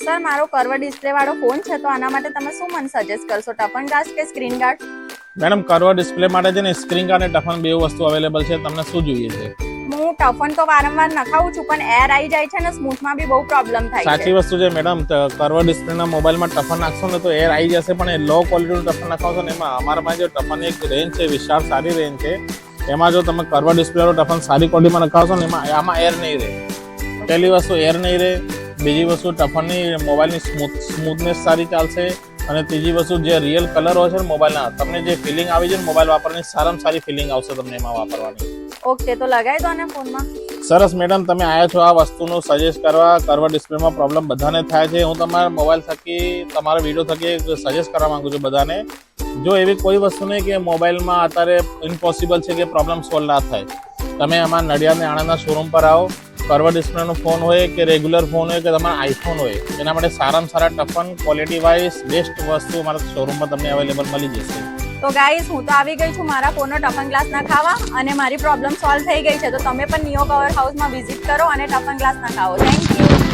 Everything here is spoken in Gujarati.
સર મારો કર્વ ડિસ્પ્લે વાળો ફોન છે તો આના માટે તમે શું મને સજેસ્ટ કરશો, ટફન ગ્લાસ કે screen guard? Madam curve display માટે છે ને સ્ક્રીન ગાર્ડ અને ટફન બે વસ્તુ અવેલેબલ છે. તમને શું જોઈએ છે? હું ટફન તો વારંવાર નખાવું છું પણ એર આવી જાય છે ને સ્મૂથમાં બી બહુ પ્રોબ્લેમ થાય છે. સાચી વસ્તુ છે મેડમ. કર્વ ડિસ્પ્લેના મોબાઈલમાં ટફન નાખશો ને તો એર આવી જશે, પણ એ લો ક્વોલિટીનું ટફન નાખશો ને એમાં અમારા પાસે જે ટફન એક રેન્જ છે, વિશાળ સારી રેન્જ છે, એમાં જો તમે કર્વ ડિસ્પ્લેવાળો ટફન સારી ક્વોલિટીમાં નખાવશો ને આમાં એર નહીં રહે. પહેલી વસ્તુ એર નહીં રહે, બીજી વસ્તુ ટફનની મોબાઈલની સ્મૂથનેસ સારી ચાલશે, અને ત્રીજી વસ્તુ જે રિયલ કલર હોય છે ને મોબાઈલના, તમને જે ફિલિંગ આવી છે ને મોબાઈલ વાપરવાની સારામાં સારી ફિલિંગ આવશે તમને એમાં વાપરવાની. ઓકે, તો લગાવી દો ને ફોનમાં. સરસ મેડમ, તમે આવ્યા છો આ વસ્તુનું સજેસ્ટ કરવા. કર્વ ડિસ્પ્લેમાં પ્રોબ્લેમ બધાને થાય છે. હું તમારા મોબાઈલ થકી, તમારા વિડીયો થકી સજેસ્ટ કરવા માંગુ છું બધાને. જો એવી કોઈ વસ્તુ નહીં કે મોબાઈલમાં અત્યારે ઇમ્પોસિબલ છે કે પ્રોબ્લેમ સોલ્વ ના થાય. તમે આમાં નડિયાદ અને આણંદના શોરૂમ પર આવો. કર્વ ડિસ્પ્લેનો ફોન હોય કે રેગ્યુલર ફોન હોય કે તમારા આઈફોન હોય, એના માટે સારામાં સારા ટફન ક્વોલિટી વાઇઝ બેસ્ટ વસ્તુ અમારા શોરૂમમાં તમને અવેલેબલ મળી જશે. તો ગાઈસ, હું તો આવી ગઈ છું મારા ફોનનો ટફન ગ્લાસ નખાવા અને મારી પ્રોબ્લેમ સોલ્વ થઈ ગઈ છે. તો તમે પણ નિયો કવર હાઉસમાં વિઝિટ કરો અને ટફન ગ્લાસ નખાવો. Thank you.